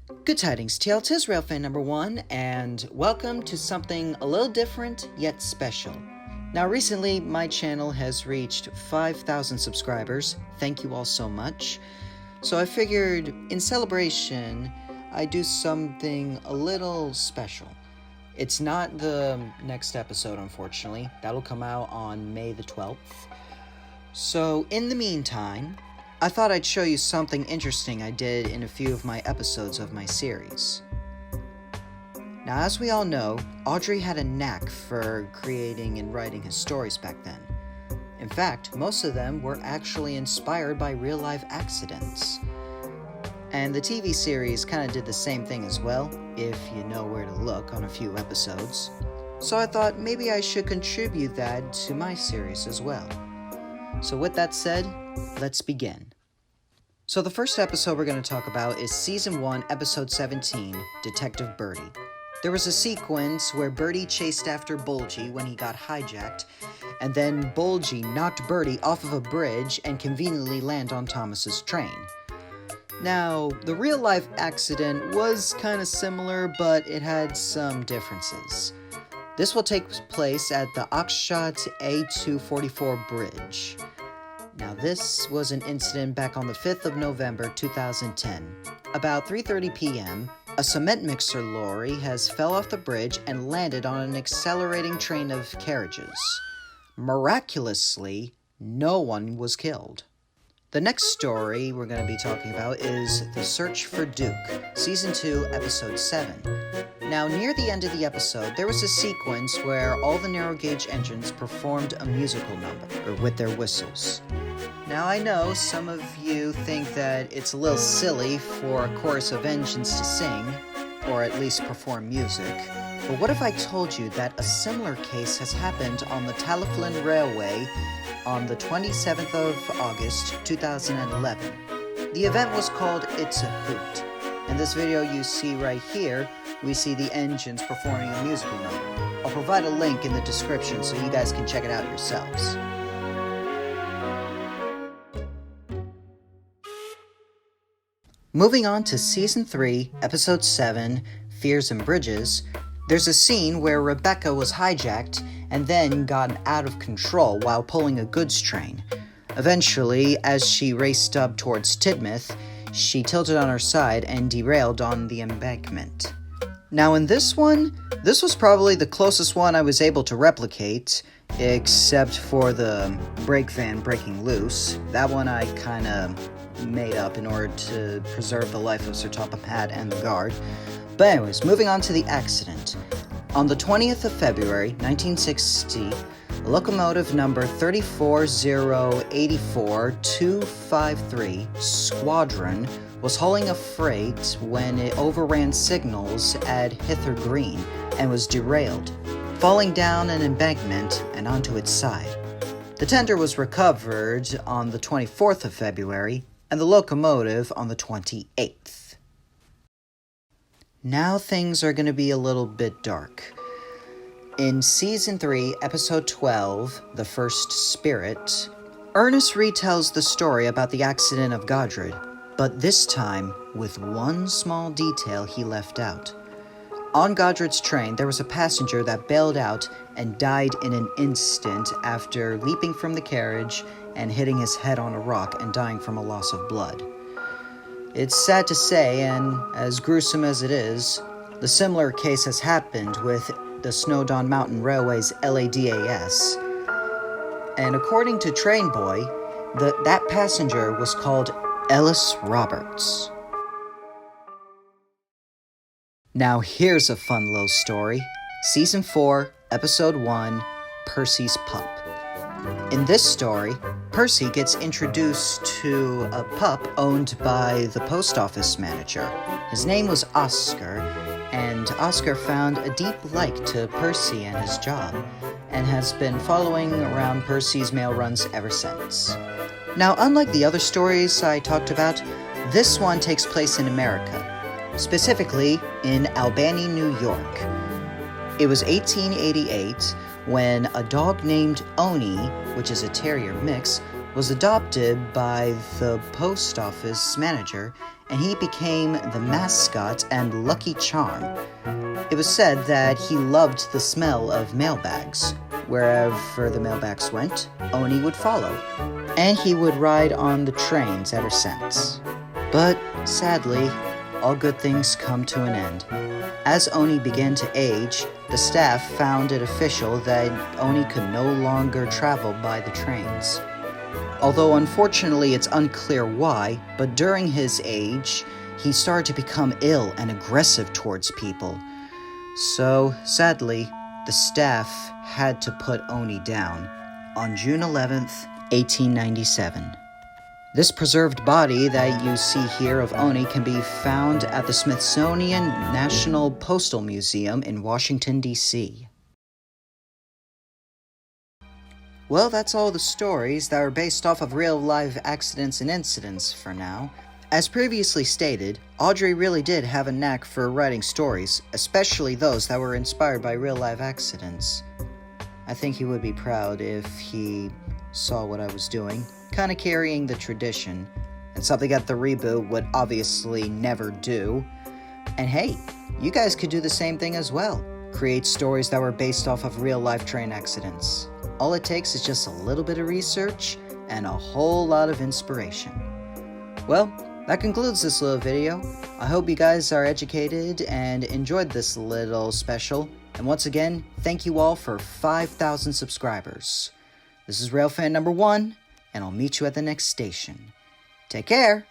Good tidings, TTOTNWR fan number 1, and welcome to something a little different yet special. Now recently, my channel has reached 5,000 subscribers. Thank you all so much. So I figured, in celebration, I'd do something a little special. It's not the next episode, unfortunately. That'll come out on May the 12th. So, in the meantime, I thought I'd show you something interesting I did in a few of my episodes of my series. Now, as we all know, Audrey had a knack for creating and writing his stories back then. In fact, most of them were actually inspired by real-life accidents. And the TV series kind of did the same thing as well, if you know where to look on a few episodes. So I thought maybe I should contribute that to my series as well. So with that said, let's begin. So the first episode we're going to talk about is Season 1, Episode 17, Detective Birdie. There was a sequence where Birdie chased after Bulgy when he got hijacked, and then Bulgy knocked Birdie off of a bridge and conveniently landed on Thomas's train. Now, the real-life accident was kind of similar, but it had some differences. This will take place at the Oxshott A244 bridge. Now, this was an incident back on the 5th of November 2010. About 3:30 p.m., a cement mixer lorry has fell off the bridge and landed on an accelerating train of carriages. Miraculously, no one was killed. The next story we're going to be talking about is The Search for Duke, Season 2, Episode 7. Now, near the end of the episode, there was a sequence where all the narrow gauge engines performed a musical number, or with their whistles. Now, I know some of you think that it's a little silly for a chorus of engines to sing, or at least perform music, but what if I told you that a similar case has happened on the Talyllyn Railway on the 27th of August 2011. The event was called It's a Hoot. In this video you see right here, we see the engines performing a musical number. I'll provide a link in the description so you guys can check it out yourselves. Moving on to Season 3, Episode 7, Fears and Bridges, there's a scene where Rebecca was hijacked and then got out of control while pulling a goods train. Eventually, as she raced up towards Tidmouth, she tilted on her side and derailed on the embankment. Now in this one, this was probably the closest one I was able to replicate, except for the brake van breaking loose. That one I kinda made up in order to preserve the life of Sir Topham Hatt and the guard. But anyways, moving on to the accident. On the 20th of February, 1960, locomotive number 34084-253 Squadron was hauling a freight when it overran signals at Hither Green and was derailed, falling down an embankment and onto its side. The tender was recovered on the 24th of February and the locomotive on the 28th. Now things are going to be a little bit dark. In Season 3, Episode 12, The First Spirit, Ernest retells the story about the accident of Godrid, but this time with one small detail he left out. On Godrid's train, there was a passenger that bailed out and died in an instant after leaping from the carriage and hitting his head on a rock and dying from a loss of blood. It's sad to say, and as gruesome as it is, the similar case has happened with the Snowdon Mountain Railway's LADAS. And according to Train Boy, that passenger was called Ellis Roberts. Now here's a fun little story. Season 4, Episode 1, Percys Pup. In this story, Percy gets introduced to a pup owned by the post office manager. His name was Oscar, and Oscar found a deep like to Percy and his job, and has been following around Percy's mail runs ever since. Now, unlike the other stories I talked about, this one takes place in America, specifically in Albany, New York. It was 1888 when a dog named Oni, which is a terrier mix, was adopted by the post office manager, and he became the mascot and lucky charm. It was said that he loved the smell of mailbags. Wherever the mailbags went, Oni would follow, and he would ride on the trains ever since. But sadly, all good things come to an end. As Oni began to age, the staff found it official that Oni could no longer travel by the trains. Although unfortunately it's unclear why, but during his age, he started to become ill and aggressive towards people. So, sadly, the staff had to put Oni down on June 11th, 1897. This preserved body that you see here of Oni can be found at the Smithsonian National Postal Museum in Washington, D.C. Well, that's all the stories that are based off of real live accidents and incidents for now. As previously stated, Audrey really did have a knack for writing stories, especially those that were inspired by real live accidents. I think he would be proud if he saw what I was doing, kind of carrying the tradition, and something that the reboot would obviously never do. And hey, you guys could do the same thing as well. Create stories that were based off of real life train accidents. All it takes is just a little bit of research and a whole lot of inspiration. Well, that concludes this little video. I hope you guys are educated and enjoyed this little special. And once again, thank you all for 5,000 subscribers. This is Railfan number 1, and I'll meet you at the next station. Take care!